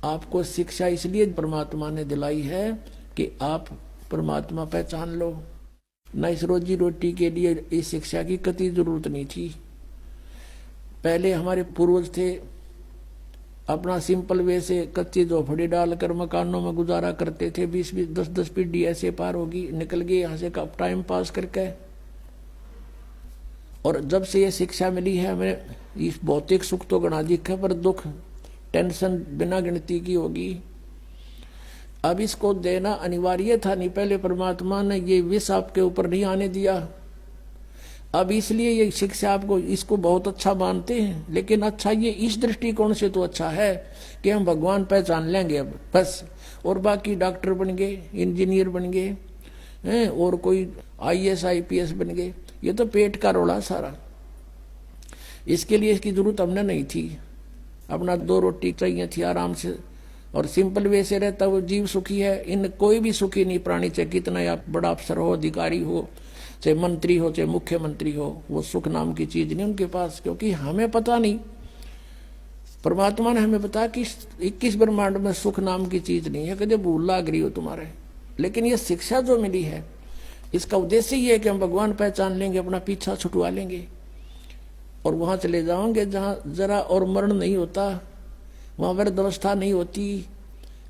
आपको शिक्षा इसलिए परमात्मा ने दिलाई है कि आप परमात्मा पहचान लो। न इस रोजी रोटी के लिए इस शिक्षा की कतई जरूरत नहीं थी। पहले हमारे पूर्वज थे, अपना सिंपल वे से कच्ची झोपड़ी डालकर मकानों में गुजारा करते थे। 20-20, 10-10 पीढ़ी ऐसे पार होगी, निकल गए यहाँ से टाइम पास करके। और जब से ये शिक्षा मिली है हमें, इस भौतिक सुख तो गणा दिखा, पर दुख टेंशन बिना गिनती की होगी। अब इसको देना अनिवार्य था नहीं, पहले परमात्मा ने ये विष आपके ऊपर नहीं आने दिया। अब इसलिए ये शिक्षा आपको इसको बहुत अच्छा मानते हैं, लेकिन अच्छा ये इस दृष्टिकोण से तो अच्छा है कि हम भगवान पहचान लेंगे अब बस, और बाकी डॉक्टर बन गए, इंजीनियर बन गए हैं, और कोई IAS IPS बन गए। ये तो पेट का रोला सारा, इसके लिए इसकी जरूरत हमने नहीं थी। अपना 2 रोटी चाहिए थी आराम से, और सिंपल वे से रहता वो जीव सुखी है। इन कोई भी सुखी नहीं प्राणी, चाहे कितना आप बड़ा अफसर हो, अधिकारी हो, चाहे मंत्री हो, चाहे मुख्यमंत्री हो, वो सुख नाम की चीज नहीं उनके पास, क्योंकि हमें पता नहीं। परमात्मा ने हमें बताया कि 21 ब्रह्मांड में सुख नाम की चीज नहीं है, कदे भूल लाग रही हो तुम्हारे। लेकिन ये शिक्षा जो मिली है, इसका उद्देश्य ये है कि हम भगवान पहचान लेंगे, अपना पीछा छुटवा लेंगे और वहां चले जाओगे जहां जरा और मरण नहीं होता, वहां वृद्धावस्था नहीं होती,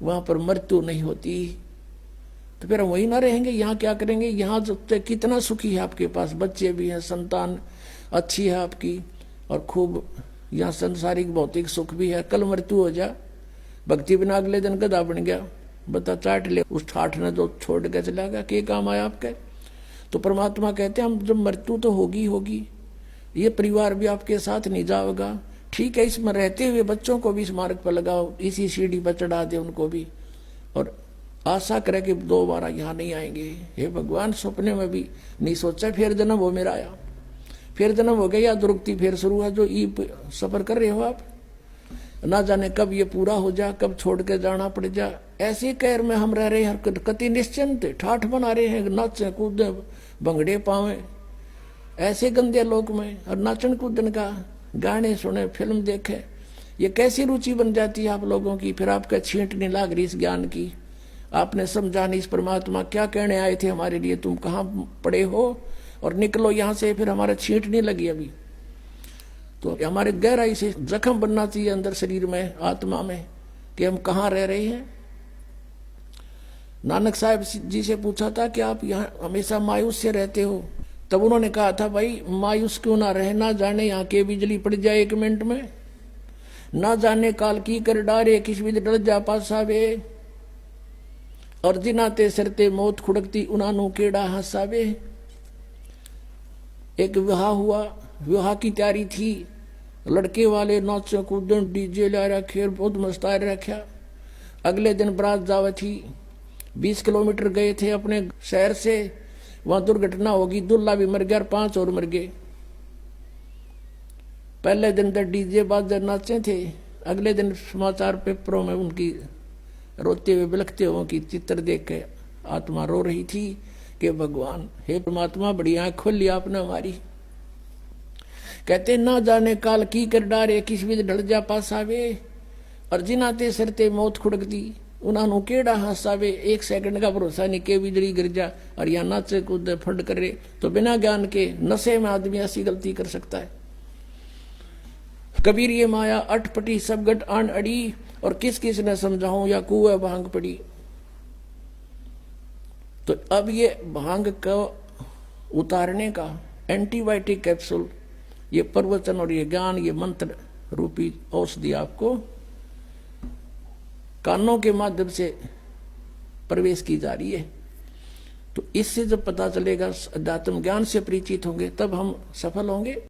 वहां पर मृत्यु नहीं होती। तो फिर हम वही ना रहेंगे, यहाँ क्या करेंगे? यहाँ कितना सुखी है आपके पास, बच्चे भी हैं, संतान अच्छी है आपकी, और खूब यहाँ संसारिक भौतिक सुख भी है। कल मृत्यु हो जा, भक्ति बिना अगले दिन गधा बन गया, बता चाट ले उस ठाठ ने जो छोड़ के चला गया, क्या काम आया आपके? तो परमात्मा कहते हैं हम जब मृत्यु तो होगी होगी, ये परिवार भी आपके साथ नहीं जाएगा, ठीक है। इसमें रहते हुए बच्चों को भी इस मार्ग पर लगाओ, इसी सीढ़ी पर चढ़ा दे उनको भी, और आशा करे कि दोबारा यहाँ नहीं आएंगे। हे भगवान, सपने में भी नहीं सोचा फिर जन्म हो मेरा आया, फिर जन्म हो गया, या दुर्गति फिर शुरू है। जो ई सफर कर रहे हो आप, ना जाने कब ये पूरा हो जा, कब छोड़ के जाना पड़ जा। ऐसे कहर में हम रह रहे हैं, कति निश्चिंत ठाठ बना रहे हैं, नाचे कूदे भंगड़े पावे ऐसे गंदे लोक में, और नाचन कूदन का, गाने सुने, फिल्म देखे, ये कैसी रुचि बन जाती है आप लोगों की। फिर आपका छींट नहीं लाग रही इस ज्ञान की, आपने समझा नहीं इस परमात्मा क्या कहने आए थे हमारे लिए, तुम कहाँ पड़े हो और निकलो यहाँ से। फिर हमारा छींट नहीं लगी अभी, तो हमारे गहराई से जख्म बनना चाहिए अंदर शरीर में, आत्मा में, कि हम कहाँ रह रहे हैं। नानक साहब जी से पूछा था कि आप यहाँ हमेशा मायूस से रहते हो, तब उन्होंने कहा था भाई मायूस क्यों ना रहे, ना जाने यहाँ के बिजली पड़ जाए 1 मिनट में, ना जाने काल की कर डारे, किस विध डर जा पासावे, और जिनाते सरते मौत खुड़कती उनानू केड़ा हंसावे। एक विवाह हुआ, विवाह की तैयारी थी, लड़के वाले नाचों कूदन डीजे ला रखे, बहुत मस्ता रखा। अगले दिन बारात जावे थी, 20 किलोमीटर गए थे अपने शहर से, वहां दुर्घटना होगी, दूल्हा भी मर गया और 5 और मर गए। पहले दिन तक डीजे बाजे नाचे थे, अगले दिन समाचार पेपरों में उनकी रोते हुए बिलखते हुए की चित्र देख के आत्मा रो रही थी कि भगवान, हे परमात्मा, बड़ी आंख खोल लिया आपने हमारी। कहते ना जाने काल की कर डारे, किस विध ढल जा पासावे, और जिनाते सरते मौत खुड़कती उन्होंने केड़ा हंसावे। 1 सेकंड का भरोसा नहीं के बिजली गिर जा और या नाचे कूदे फंड करे। तो बिना ज्ञान के नशे में आदमी ऐसी गलती कर सकता है। कबीर ये माया अटपटी सब गट आन अड़ी, और किस किस ने समझाऊं या कुएं भांग पड़ी। तो अब ये भांग को उतारने का एंटीबायोटिक कैप्सूल, ये प्रवचन और ये ज्ञान, ये मंत्र रूपी औषधि आपको कानों के माध्यम से प्रवेश की जा रही है। तो इससे जब पता चलेगा, अध्यात्म ज्ञान से परिचित होंगे, तब हम सफल होंगे।